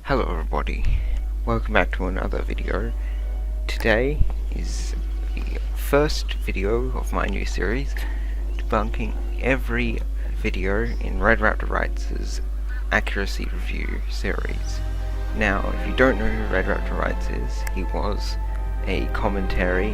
Hello everybody, welcome back to another video. Today is the first video of my new series, debunking every video in Red Raptor Writes' accuracy review series. Now, if you don't know who Red Raptor Writes is, he was a commentary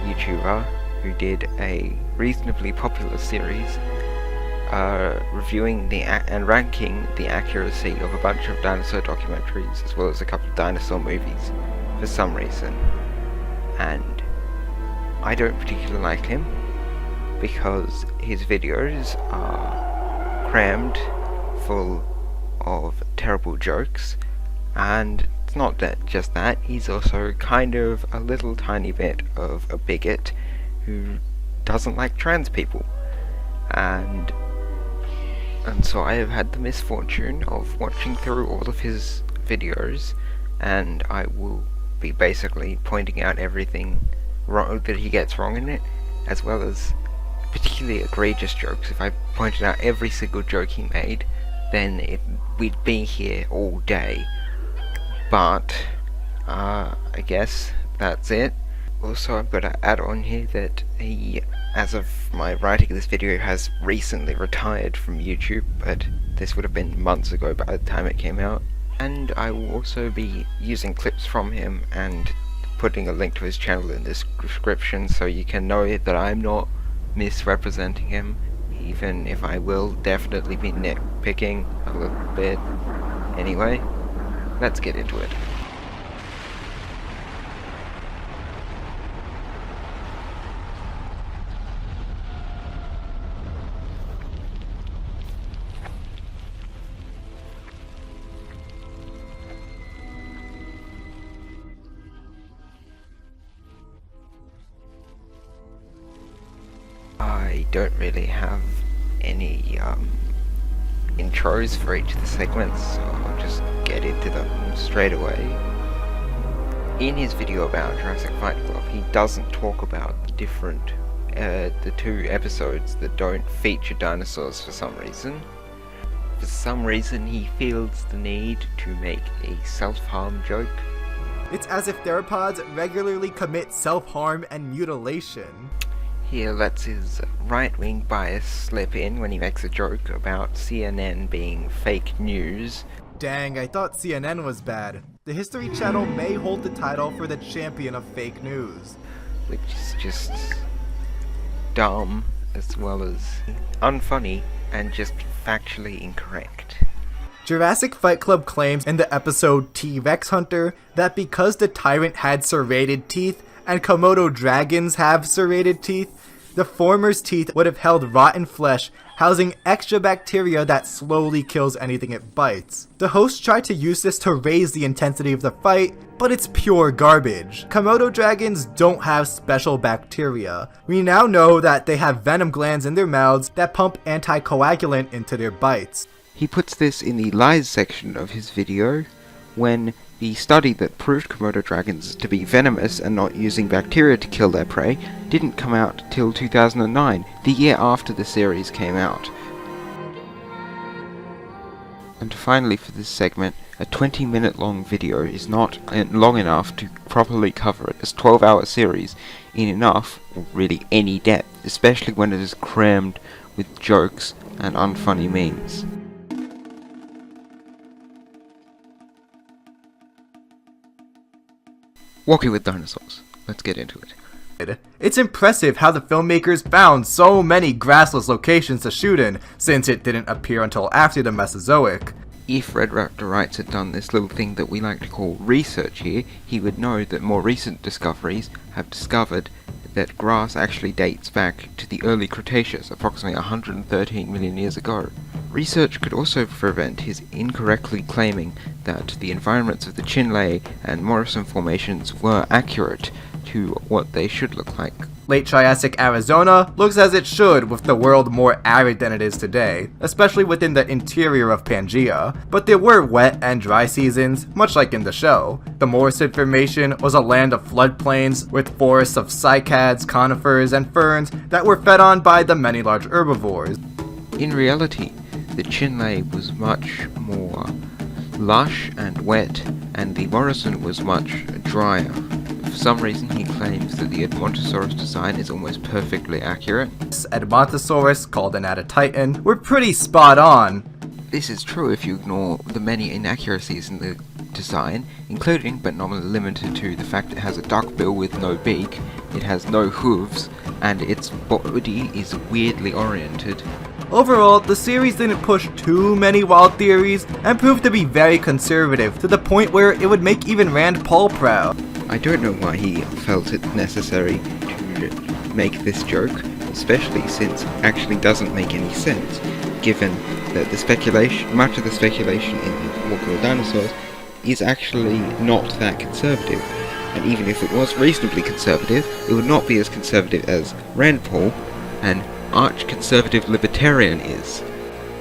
YouTuber who did a reasonably popular series reviewing and ranking the accuracy of a bunch of dinosaur documentaries as well as a couple of dinosaur movies for some reason. And I don't particularly like him because his videos are crammed full of terrible jokes, and it's not just that, he's also kind of a little tiny bit of a bigot who doesn't like trans people. And so I have had the misfortune of watching through all of his videos, and I will be basically pointing out everything wrong that he gets wrong in it, as well as particularly egregious jokes. If I pointed out every single joke he made, then we'd be here all day. But I guess that's it. Also, I've got to add on here that he, as of my writing this video, has recently retired from YouTube, but this would have been months ago by the time it came out. And I will also be using clips from him and putting a link to his channel in the description so you can know that I'm not misrepresenting him, even if I will definitely be nitpicking a little bit. Anyway, let's get into it. I don't really have any intros for each of the segments, so I'll just get into them straight away. In his video about Jurassic Fight Club, he doesn't talk about the different, the two episodes that don't feature dinosaurs for some reason. For some reason, he feels the need to make a self-harm joke. It's as if theropods regularly commit self-harm and mutilation. He lets his right-wing bias slip in when he makes a joke about CNN being fake news. Dang, I thought CNN was bad. The History Channel may hold the title for the champion of fake news. Which is just dumb, as well as unfunny, and just factually incorrect. Jurassic Fight Club claims in the episode T-Rex Hunter that because the tyrant had serrated teeth and Komodo dragons have serrated teeth, the former's teeth would have held rotten flesh, housing extra bacteria that slowly kills anything it bites. The hosts tried to use this to raise the intensity of the fight, but it's pure garbage. Komodo dragons don't have special bacteria. We now know that they have venom glands in their mouths that pump anticoagulant into their bites. He puts this in the lies section of his video, when the study that proved Komodo dragons to be venomous and not using bacteria to kill their prey didn't come out till 2009, the year after the series came out. And finally, for this segment, a 20-minute long video is not long enough to properly cover a 12-hour series in enough, or really any depth, especially when it is crammed with jokes and unfunny memes. Walking with dinosaurs. Let's get into it. It's impressive how the filmmakers found so many grassless locations to shoot in, since it didn't appear until after the Mesozoic. If Red Raptor Writes had done this little thing that we like to call research here, he would know that more recent discoveries have discovered that grass actually dates back to the early Cretaceous, approximately 113 million years ago. Research could also prevent his incorrectly claiming that the environments of the Chinle and Morrison formations were accurate to what they should look like. Late Triassic Arizona looks as it should, with the world more arid than it is today, especially within the interior of Pangaea. But there were wet and dry seasons, much like in the show. The Morrison Formation was a land of floodplains with forests of cycads, conifers, and ferns that were fed on by the many large herbivores. In reality, the Chinle was much more lush and wet, and the Morrison was much drier. For some reason he claims that the Edmontosaurus design is almost perfectly accurate. Edmontosaurus, called an Adatitan, were pretty spot on. This is true if you ignore the many inaccuracies in the design, including but not limited to the fact it has a duck bill with no beak, it has no hooves, and its body is weirdly oriented. Overall, the series didn't push too many wild theories and proved to be very conservative to the point where it would make even Rand Paul proud. I don't know why he felt it necessary to make this joke, especially since it actually doesn't make any sense, given that much of the speculation in Walking with Dinosaurs is actually not that conservative. And even if it was reasonably conservative, it would not be as conservative as Rand Paul, an arch-conservative libertarian, is.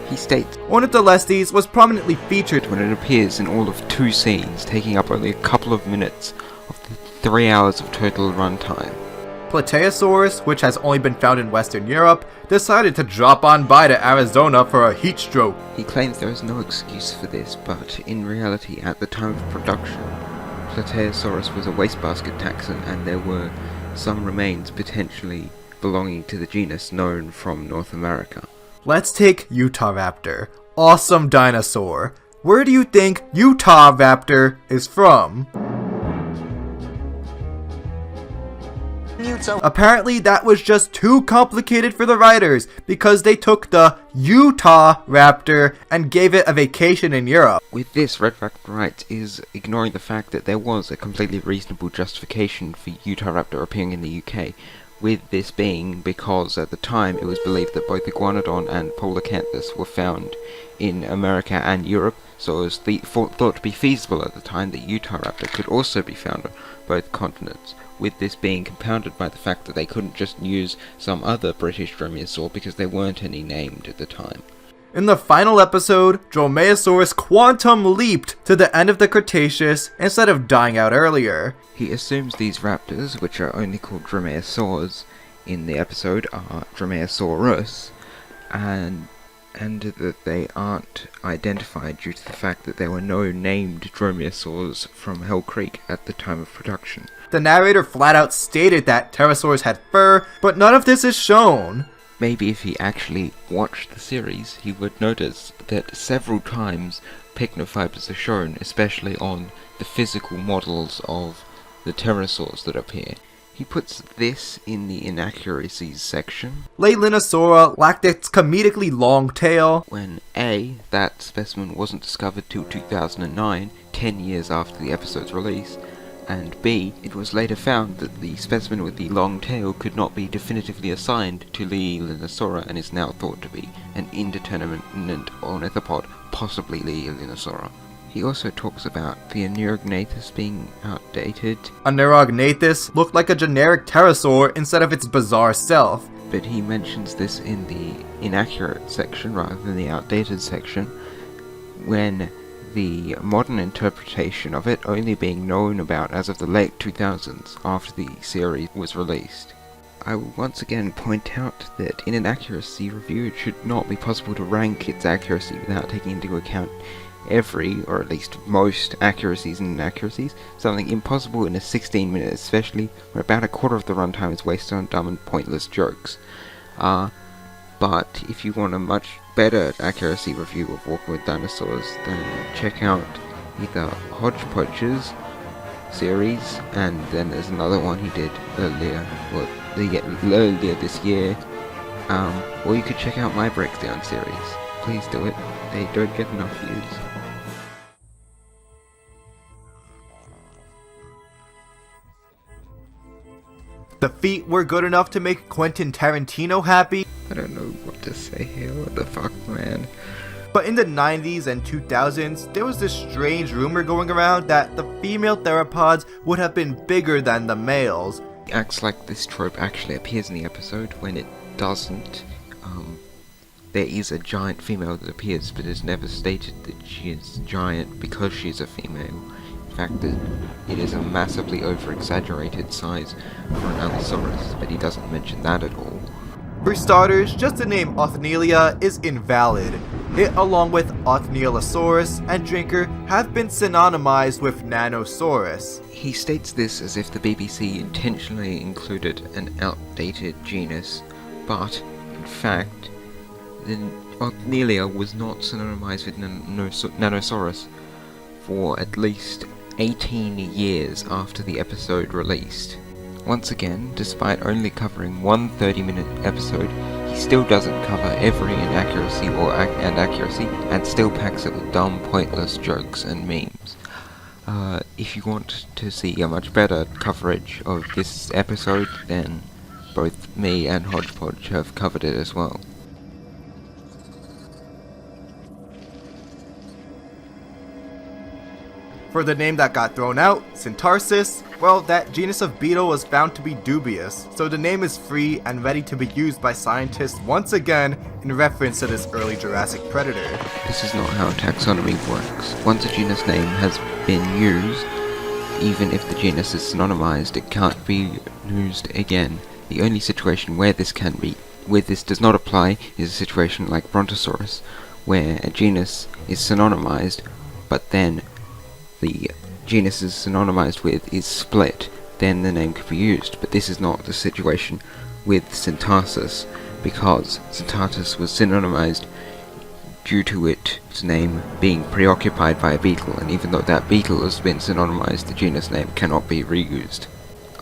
He states, Ornitholestes was prominently featured when it appears in all of 2 scenes, taking up only a couple of minutes of the 3 hours of total runtime. Plateosaurus, which has only been found in Western Europe, decided to drop on by to Arizona for a heat stroke. He claims there is no excuse for this, but in reality, at the time of production, Plateosaurus was a wastebasket taxon, and there were some remains potentially belonging to the genus known from North America. Let's take Utah Raptor. Awesome dinosaur. Where do you think Utah Raptor is from? Apparently that was just too complicated for the writers because they took the Utah Raptor and gave it a vacation in Europe. With this, Red Raptor Writes is ignoring the fact that there was a completely reasonable justification for Utah Raptor appearing in the UK, with this being because at the time it was believed that both Iguanodon and Polacanthus were found in America and Europe, so it was thought to be feasible at the time that Utah Raptor could also be found on both continents, with this being compounded by the fact that they couldn't just use some other British dromaeosaur because there weren't any named at the time. In the final episode, Dromaeosaurus quantum leaped to the end of the Cretaceous instead of dying out earlier. He assumes these raptors, which are only called dromaeosaurs in the episode, are Dromaeosaurus, and that they aren't identified due to the fact that there were no named dromaeosaurs from Hell Creek at the time of production. The narrator flat out stated that pterosaurs had fur, but none of this is shown. Maybe if he actually watched the series, he would notice that several times pycnofibers are shown, especially on the physical models of the pterosaurs that appear. He puts this in the inaccuracies section. Leilinosaura lacked its comedically long tail. When A, that specimen wasn't discovered till 2009, 10 years after the episode's release, and B, it was later found that the specimen with the long tail could not be definitively assigned to Leilinosaura and is now thought to be an indeterminate ornithopod, possibly Leilinosaura. He also talks about the Neurognathus being outdated. A Neurognathus looked like a generic pterosaur instead of its bizarre self. But he mentions this in the inaccurate section rather than the outdated section, when the modern interpretation of it only being known about as of the late 2000s after the series was released. I will once again point out that in an accuracy review it should not be possible to rank its accuracy without taking into account every, or at least most, accuracies and inaccuracies, something impossible in a 16 minutes, especially where about a quarter of the runtime is wasted on dumb and pointless jokes. But if you want a much better accuracy review of Walking with Dinosaurs, then check out either Hodgepodge's series, and then there's another one he did earlier this year, or you could check out my breakdown series. Please do it, they don't get enough views. The feet were good enough to make Quentin Tarantino happy. I don't know what to say here, what the fuck, man. But in the 90s and 2000s, there was this strange rumor going around that the female theropods would have been bigger than the males. It acts like this trope actually appears in the episode when it doesn't. There is a giant female that appears, but it's never stated that she is giant because she's a female. In fact, it is a massively over-exaggerated size for an Allosaurus, but he doesn't mention that at all. For starters, just the name Othnielia is invalid. It, along with Othnialosaurus and Drinker, have been synonymized with Nanosaurus. He states this as if the BBC intentionally included an outdated genus, but, in fact, the Othnielia was not synonymized with Nanosaurus for at least 18 years after the episode released. Once again, despite only covering one 30-minute episode, he still doesn't cover every inaccuracy and still packs it with dumb, pointless jokes and memes. If you want to see a much better coverage of this episode, then both me and Hodgepodge have covered it as well. For the name that got thrown out, Syntarsis, well, that genus of beetle was found to be dubious, so the name is free and ready to be used by scientists once again in reference to this early Jurassic predator. This is not how taxonomy works. Once a genus name has been used, even if the genus is synonymized, it can't be used again. The only situation where this does not apply is a situation like Brontosaurus, where a genus is synonymized, but then the genus is synonymized with is split, then the name could be used. But this is not the situation with Syntarsis, because Syntarsis was synonymized due to its name being preoccupied by a beetle, and even though that beetle has been synonymized, the genus name cannot be reused.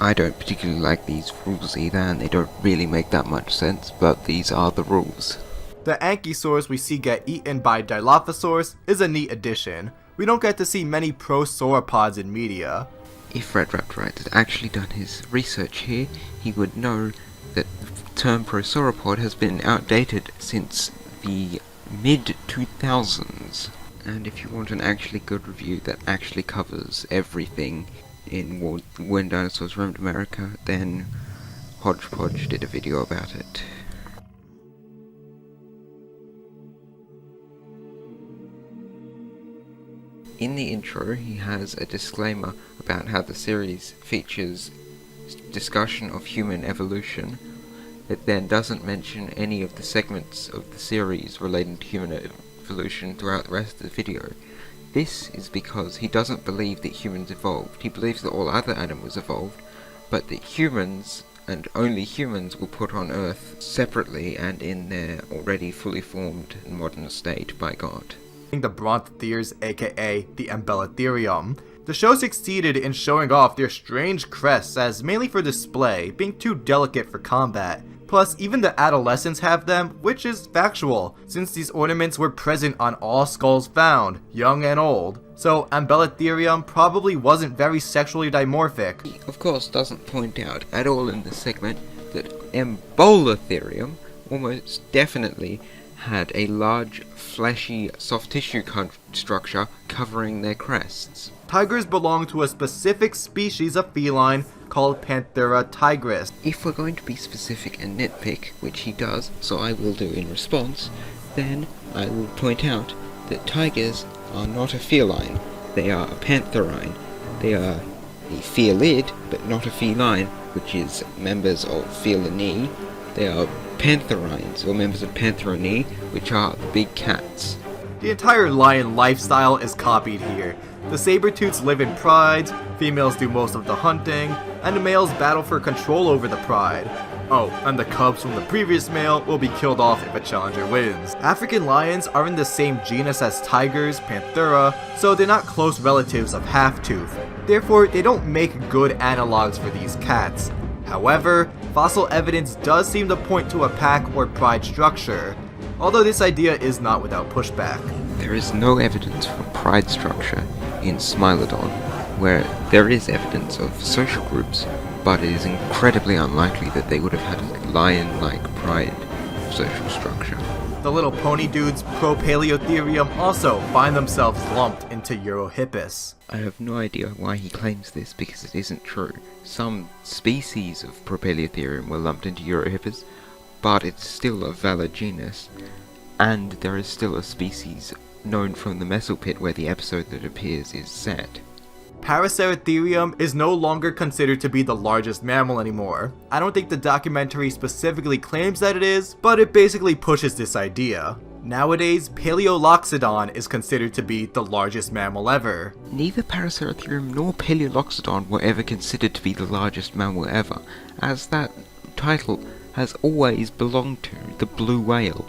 I don't particularly like these rules either, and they don't really make that much sense, but these are the rules. The Ankysaurus we see get eaten by Dilophosaurus is a neat addition. We don't get to see many prosauropods in media. If Red Raptor had actually done his research here, he would know that the term prosauropod has been outdated since the mid-2000s. And if you want an actually good review that actually covers everything in When Dinosaurs Roamed America, then Hodgepodge did a video about it. In the intro, he has a disclaimer about how the series features discussion of human evolution. It then doesn't mention any of the segments of the series relating to human evolution throughout the rest of the video. This is because he doesn't believe that humans evolved. He believes that all other animals evolved, but that humans, and only humans, were put on Earth separately and in their already fully formed and modern state by God. The Brontotheres, aka the Embellitherium. The show succeeded in showing off their strange crests as mainly for display, being too delicate for combat. Plus, even the adolescents have them, which is factual, since these ornaments were present on all skulls found, young and old. So Embellitherium probably wasn't very sexually dimorphic. He, of course, doesn't point out at all in this segment that Embellitherium almost definitely had a large, fleshy, soft tissue structure covering their crests. Tigers belong to a specific species of feline called Panthera tigris. If we're going to be specific and nitpick, which he does, so I will do in response, then I will point out that tigers are not a feline, they are a pantherine. They are a felid, but not a feline, which is members of felinee. They are pantherines, or members of Pantherinae, which are the big cats. The entire lion lifestyle is copied here. The saber-tooths live in prides, females do most of the hunting, and the males battle for control over the pride. Oh, and the cubs from the previous male will be killed off if a challenger wins. African lions are in the same genus as tigers, Panthera, so they're not close relatives of half-tooth. Therefore, they don't make good analogs for these cats. However, fossil evidence does seem to point to a pack or pride structure, although this idea is not without pushback. There is no evidence for pride structure in Smilodon, where there is evidence of social groups, but it is incredibly unlikely that they would have had a lion-like pride social structure. The little pony dudes Propaleotherium also find themselves lumped into Eurohippus. I have no idea why he claims this, because it isn't true. Some species of Propaleotherium were lumped into Eurohippus, but it's still a valid genus, and there is still a species known from the Mesopit where the episode that appears is set. Paraceratherium is no longer considered to be the largest mammal anymore. I don't think the documentary specifically claims that it is, but it basically pushes this idea. Nowadays, Paleoloxodon is considered to be the largest mammal ever. Neither Paraceratherium nor Paleoloxodon were ever considered to be the largest mammal ever, as that title has always belonged to the blue whale.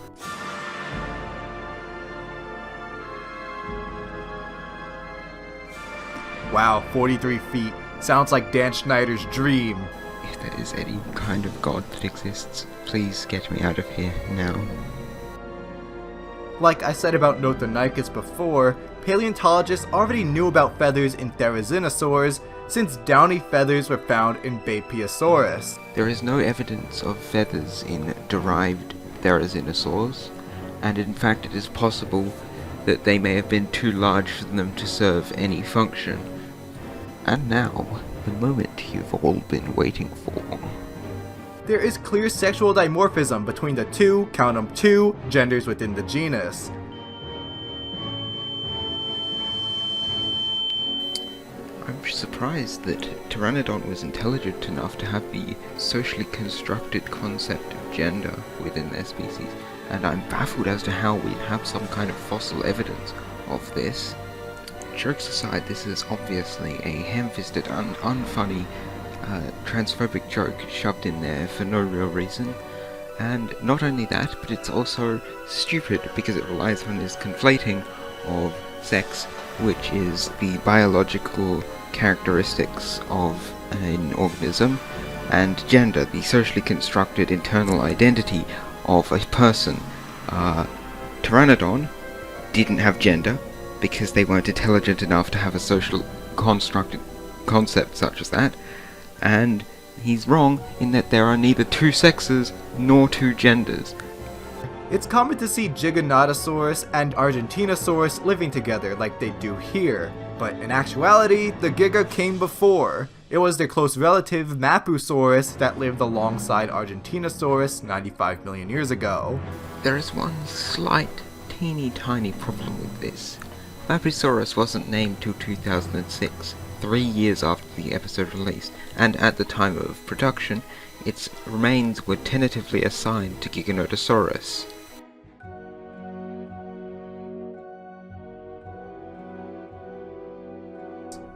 Wow, 43 feet. Sounds like Dan Schneider's dream. If there is any kind of god that exists, please get me out of here now. Like I said about Nothonychus before, paleontologists already knew about feathers in therizinosaurs since downy feathers were found in Bapiosaurus. There is no evidence of feathers in derived therizinosaurs, and in fact it is possible that they may have been too large for them to serve any function. And now, the moment you've all been waiting for. There is clear sexual dimorphism between the two, count 'em, two genders within the genus. I'm surprised that Pteranodon was intelligent enough to have the socially constructed concept of gender within their species, and I'm baffled as to how we have some kind of fossil evidence of this. Jokes aside, this is obviously a ham-fisted, unfunny, transphobic joke shoved in there for no real reason. And not only that, but it's also stupid because it relies on this conflating of sex, which is the biological characteristics of an organism, and gender, the socially constructed internal identity of a person. Pteranodon didn't have gender because they weren't intelligent enough to have a social constructed concept such as that, and he's wrong in that there are neither two sexes nor two genders. It's common to see Giganotosaurus and Argentinosaurus living together like they do here, but in actuality, the Giga came before. It was their close relative Mapusaurus that lived alongside Argentinosaurus 95 million years ago. There is one slight, teeny tiny problem with this. Mapusaurus wasn't named till 2006, 3 years after the episode released, and at the time of production, its remains were tentatively assigned to Giganotosaurus.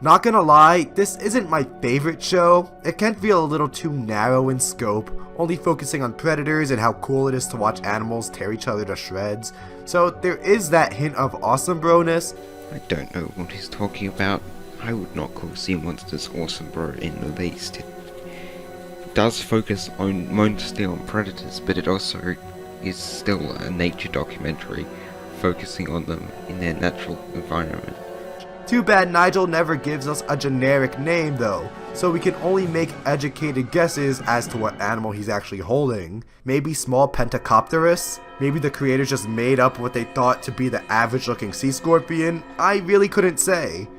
Not gonna lie, this isn't my favorite show. It can feel a little too narrow in scope, only focusing on predators and how cool it is to watch animals tear each other to shreds. So there is that hint of awesome bro-ness. I don't know what he's talking about. I would not call Sea Monsters awesome bro in the least. It does focus mostly on predators, but it also is still a nature documentary, focusing on them in their natural environment. Too bad Nigel never gives us a generic name though, so we can only make educated guesses as to what animal he's actually holding. Maybe small Pentacopterus? Maybe the creators just made up what they thought to be the average looking sea scorpion? I really couldn't say.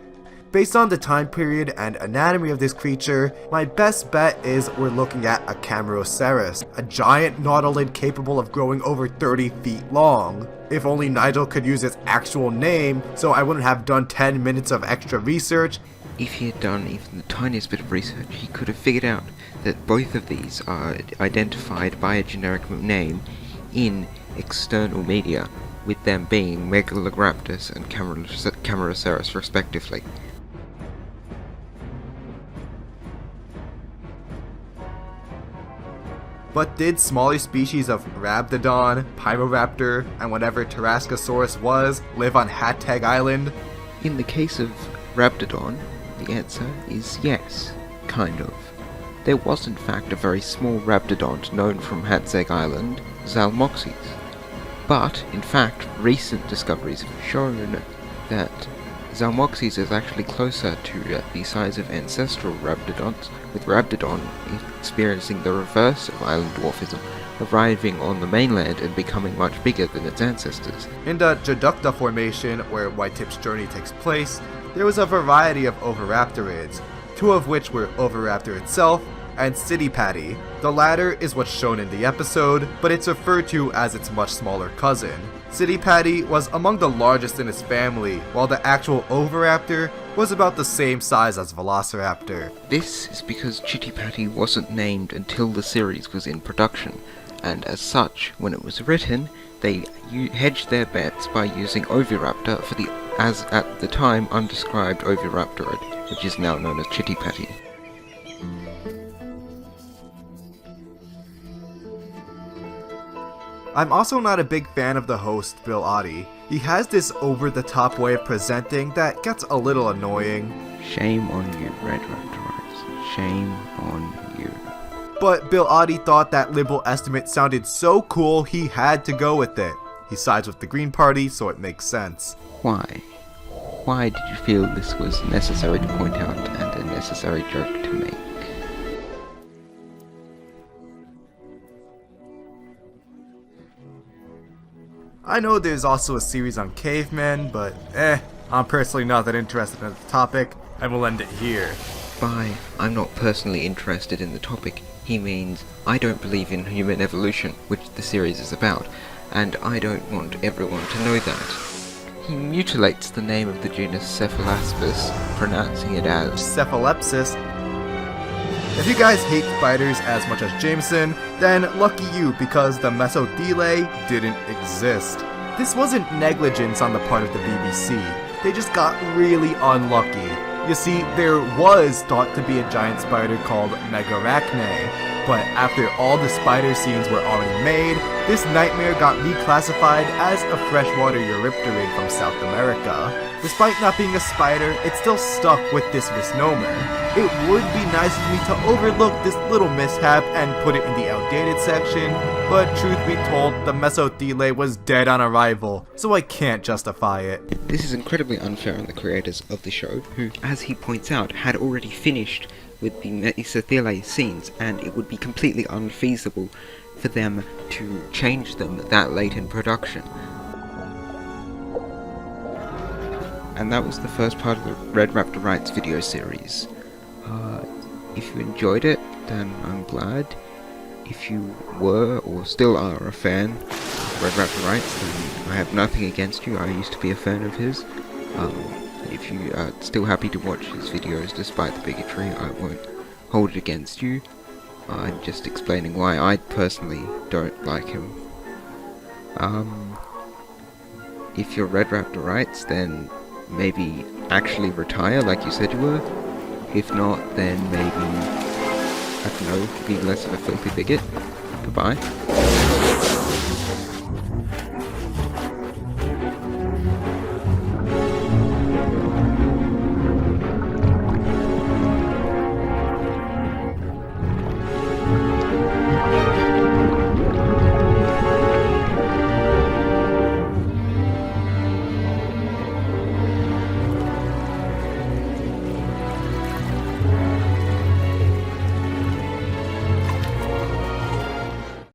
Based on the time period and anatomy of this creature, my best bet is we're looking at a Camarasaurus, a giant nautilid capable of growing over 30 feet long. If only Nigel could use its actual name, so I wouldn't have done 10 minutes of extra research. If he had done even the tiniest bit of research, he could have figured out that both of these are identified by a generic name in external media, with them being Megaloraptor and Camarasaurus respectively. But did smaller species of Raptodon, Pyroraptor, and whatever Tarascosaurus was live on Hattag Island? In the case of Raptodon, the answer is yes, kind of. There was in fact a very small Raptodont known from Hatzeg Island, Zalmoxes. But, in fact, recent discoveries have shown that Zalmoxes is actually closer to the size of ancestral Raptodonts, with Raptodon experiencing the reverse of island dwarfism, arriving on the mainland and becoming much bigger than its ancestors. In the Jaducta Formation, where Whitetip's journey takes place, there was a variety of Oviraptorids, two of which were Oviraptor itself and Citipati. The latter is what's shown in the episode, but it's referred to as its much smaller cousin. Citipati was among the largest in its family, while the actual Oviraptor was about the same size as Velociraptor. This is because Chitty Patty wasn't named until the series was in production, and as such, when it was written, they hedged their bets by using Oviraptor for the, as at the time, undescribed Oviraptorid, which is now known as Chitty Patty. I'm also not a big fan of the host, Bill Oddie. He has this over-the-top way of presenting that gets a little annoying. Shame on you, Red Raptorites. Shame on you. But Bill Oddie thought that liberal estimate sounded so cool he had to go with it. He sides with the Green Party, so it makes sense. Why? Why did you feel this was necessary to point out and a necessary joke to make? I know there's also a series on cavemen, but I'm personally not that interested in the topic, and we'll end it here. By I'm not personally interested in the topic, he means I don't believe in human evolution, which the series is about, and I don't want everyone to know that. He mutilates the name of the genus Cephalaspis, pronouncing it as Cephalepsis. If you guys hate spiders as much as Jameson, then lucky you, because the Mesodile didn't exist. This wasn't negligence on the part of the BBC, they just got really unlucky. You see, there was thought to be a giant spider called Megarachne, but after all the spider scenes were already made, this nightmare got reclassified as a freshwater Eurypterid from South America. Despite not being a spider, it still stuck with this misnomer. It would be nice for me to overlook this little mishap and put it in the outdated section, but truth be told, the Mesodile was dead on arrival, so I can't justify it. This is incredibly unfair on the creators of the show, who, as he points out, had already finished with the Mesodile scenes, and it would be completely unfeasible for them to change them that late in production. And that was the first part of the Red Raptor Writes video series. If you enjoyed it, then I'm glad. If you were or still are a fan of Red Raptor Writes, then I have nothing against you. I used to be a fan of his. If you are still happy to watch his videos despite the bigotry, I won't hold it against you. I'm just explaining why I personally don't like him. If you're Red Raptor Writes, then maybe actually retire like you said you were. If not, then maybe, I don't know, be less of a filthy bigot. Goodbye.